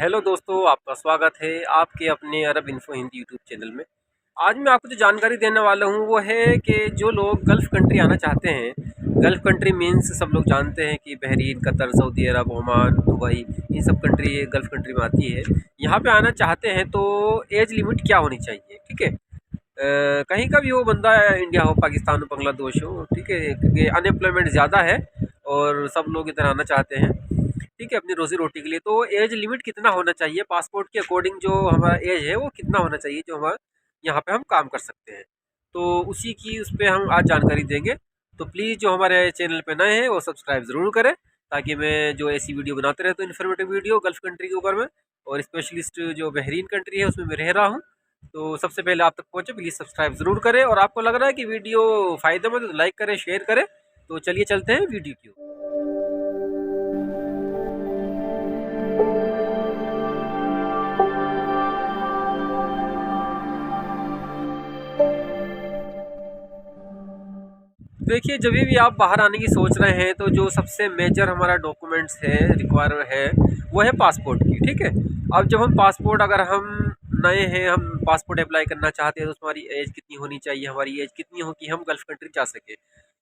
Hello दोस्तों, आपका स्वागत है आपके अपने अरब इन्फो हिंदी यूट्यूब चैनल में। आज मैं आपको जो जानकारी देने वाला हूँ वो है कि जो लोग गल्फ़ कंट्री आना चाहते हैं, गल्फ़ कंट्री मीन्स सब लोग जानते हैं कि बहरीन, कतर, सऊदी अरब, ओमान, दुबई, ये सब कंट्री गल्फ़ कंट्री में आती है। यहाँ पे आना चाहते हैं तो एज लिमिट क्या होनी चाहिए, ठीक है। कहीं का भी हो बंदा, इंडिया हो, पाकिस्तान हो, बांग्लादेश हो, ठीक है, क्योंकि अनएम्प्लॉयमेंट ज़्यादा है और सब लोग इधर आना चाहते हैं, ठीक है, अपनी रोज़ी रोटी के लिए। तो एज लिमिट कितना होना चाहिए, पासपोर्ट के अकॉर्डिंग जो हमारा एज है वो कितना होना चाहिए जो हमारा यहाँ पे हम काम कर सकते हैं। तो उसी की उस पर हम आज जानकारी देंगे। तो प्लीज़ जो हमारे चैनल पे नए हैं वो सब्सक्राइब ज़रूर करें, ताकि मैं जो ऐसी वीडियो बनाते रहता हूँ इन्फॉर्मेटिव वीडियो गल्फ़ कंट्री के ऊपर में, और स्पेशलिस्ट जो बहरीन कंट्री है उसमें मैं रह रहा हूँ। तो सबसे पहले आप तक पहुँचे, प्लीज़ सब्सक्राइब ज़रूर करें, और आपको लग रहा है कि वीडियो फ़ायदेमंद है तो लाइक करें, शेयर करें। तो चलिए चलते हैं वीडियो की ओर। देखिए, जब भी आप बाहर आने की सोच रहे हैं तो जो सबसे मेजर हमारा डॉक्यूमेंट्स है, रिक्वायर है, वो है पासपोर्ट की, ठीक है। अब जब हम पासपोर्ट, अगर हम नए हैं, हम पासपोर्ट अप्लाई करना चाहते हैं, तो हमारी एज कितनी होनी चाहिए, हमारी एज कितनी हो कि हम गल्फ़ कंट्री जा सकें।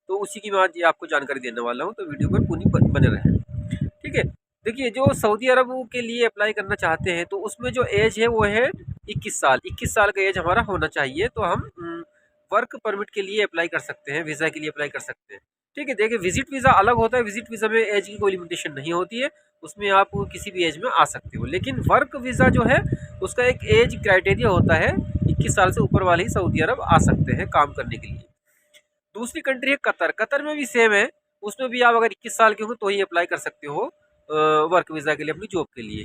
तो उसी की मैं आज ये आपको जानकारी देने वाला हूँ, तो वीडियो पर पूरी बने रहें, ठीक है। देखिए, जो सऊदी अरब के लिए अप्लाई करना चाहते हैं तो उसमें जो एज है वो है 21 साल। 21 साल का एज हमारा होना चाहिए, तो हम वर्क परमिट के लिए अप्लाई कर सकते हैं, वीज़ा के लिए अप्लाई कर सकते हैं, ठीक है। देखिए, विजिट वीज़ा अलग होता है, विजिट वीज़ा में एज की कोई लिमिटेशन नहीं होती है, उसमें आप किसी भी एज में आ सकते हो। लेकिन वर्क वीज़ा जो है उसका एक एज क्राइटेरिया होता है, 21 साल से ऊपर वाले ही सऊदी अरब आ सकते हैं काम करने के लिए। दूसरी कंट्री है कतर। कतर में भी सेम है, उसमें भी आप अगर 21 साल के हो तो ही अप्लाई कर सकते हो वर्क वीज़ा के लिए, अपनी जॉब के लिए।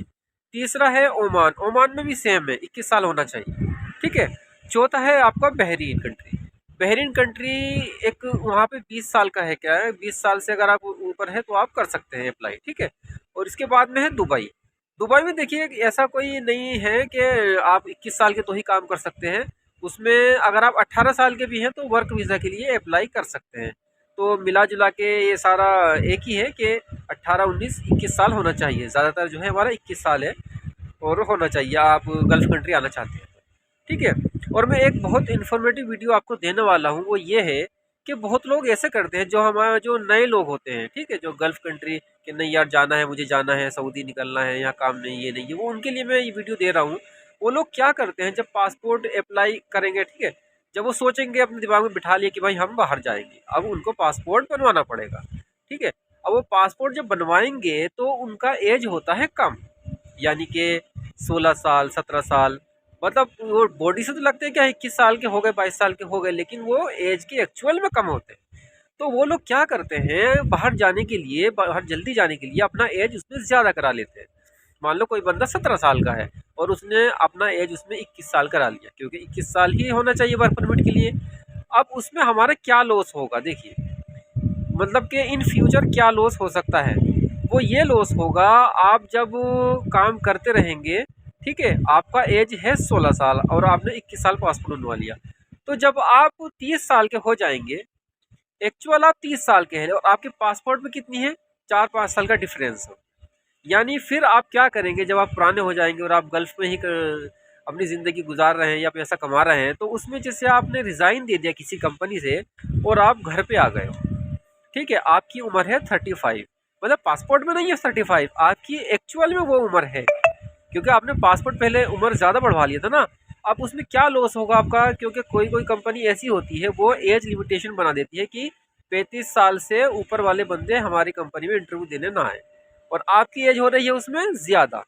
तीसरा है ओमान। ओमान में भी सेम है, 21 साल होना चाहिए, ठीक है। चौथा है आपका बहरीन कंट्री। बहरीन कंट्री एक वहाँ पे 20 साल का है, क्या है, 20 साल से अगर आप ऊपर है तो आप कर सकते हैं अप्लाई, ठीक है। और इसके बाद में है दुबई। दुबई में देखिए ऐसा कोई नहीं है कि आप 21 साल के तो ही काम कर सकते हैं, उसमें अगर आप 18 साल के भी हैं तो वर्क वीज़ा के लिए अप्लाई कर सकते हैं। तो मिला जुला के ये सारा एक ही है कि 18, 19, 21 साल होना चाहिए। ज़्यादातर जो है हमारा 21 साल है और होना चाहिए, आप गल्फ़ कंट्री आना चाहते हैं, ठीक है। और मैं एक बहुत इन्फॉर्मेटिव वीडियो आपको देने वाला हूँ, वो ये है कि बहुत लोग ऐसे करते हैं, जो हमारा जो नए लोग होते हैं, ठीक है, जो गल्फ़ कंट्री कि नहीं यार जाना है, मुझे जाना है, सऊदी निकलना है, यहाँ काम नहीं, ये नहीं है, वो उनके लिए मैं ये वीडियो दे रहा हूँ। वो लोग क्या करते हैं, जब पासपोर्ट अप्लाई करेंगे, ठीक है, जब वो सोचेंगे, अपने दिमाग में बिठा लिया कि भाई हम बाहर जाएंगे, अब उनको पासपोर्ट बनवाना पड़ेगा, ठीक है। अब वो पासपोर्ट जब बनवाएंगे तो उनका एज होता है कम, यानी कि 16 साल, 17 साल, मतलब वो बॉडी से तो लगते हैं क्या 21 साल के हो गए, 22 साल के हो गए, लेकिन वो एज के एक्चुअल में कम होते हैं। तो वो लोग क्या करते हैं, बाहर जाने के लिए, बाहर जल्दी जाने के लिए अपना एज उसमें ज़्यादा करा लेते हैं। मान लो कोई बंदा 17 साल का है और उसने अपना एज उसमें 21 साल करा लिया, क्योंकि 21 साल ही होना चाहिए वर्क परमिट के लिए। अब उसमें हमारा क्या लॉस होगा, देखिए, मतलब कि इन फ्यूचर क्या लॉस हो सकता है। वो ये लॉस होगा, आप जब काम करते रहेंगे, ठीक है, आपका एज है 16 साल और आपने 21 साल पासपोर्ट बनवा लिया, तो जब आप 30 साल के हो जाएंगे, एक्चुअल आप 30 साल के हैं और आपके पासपोर्ट में कितनी है, 4-5 साल का डिफरेंस हो, यानी फिर आप क्या करेंगे जब आप पुराने हो जाएंगे और आप गल्फ में ही अपनी ज़िंदगी गुजार रहे हैं या पैसा कमा रहे हैं, तो उसमें जैसे आपने रिज़ाइन दे दिया किसी कंपनी से और आप घर पे आ गए हो, ठीक है, आपकी उम्र है 35, मतलब पासपोर्ट में नहीं है 35, आपकी एक्चुअल में वो उम्र है, क्योंकि आपने पासपोर्ट पहले उम्र ज़्यादा बढ़वा लिया था ना। अब उसमें क्या लॉस होगा आपका, क्योंकि कोई कोई कंपनी ऐसी होती है वो एज लिमिटेशन बना देती है कि 35 साल से ऊपर वाले बंदे हमारी कंपनी में इंटरव्यू देने ना आए, और आपकी एज हो रही है उसमें ज़्यादा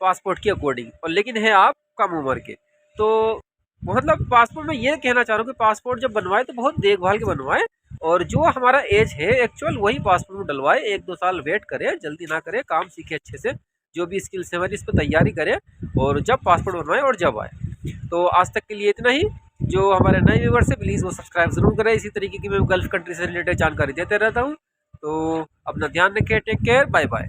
पासपोर्ट के अकॉर्डिंग, और लेकिन है आप कम उम्र के। तो मतलब पासपोर्ट में ये कहना चाह रहा हूँ कि पासपोर्ट जब बनवाए तो बहुत देखभाल के बनवाए, और जो हमारा एज है एक्चुअल वही पासपोर्ट में डलवाए, 1-2 साल वेट करे, जल्दी ना करे, काम सीखे अच्छे से, जो भी स्किल्स है हमारी इस पर तैयारी करें, और जब पासपोर्ट बनवाए और जब आए। तो आज तक के लिए इतना ही। जो हमारे नए व्यूवर्स है प्लीज़ वो सब्सक्राइब ज़रूर करें, इसी तरीके की मैं गल्फ़ कंट्री से रिलेटेड जानकारी देते रहता हूँ। तो अपना ध्यान रखें, टेक केयर, बाय बाय।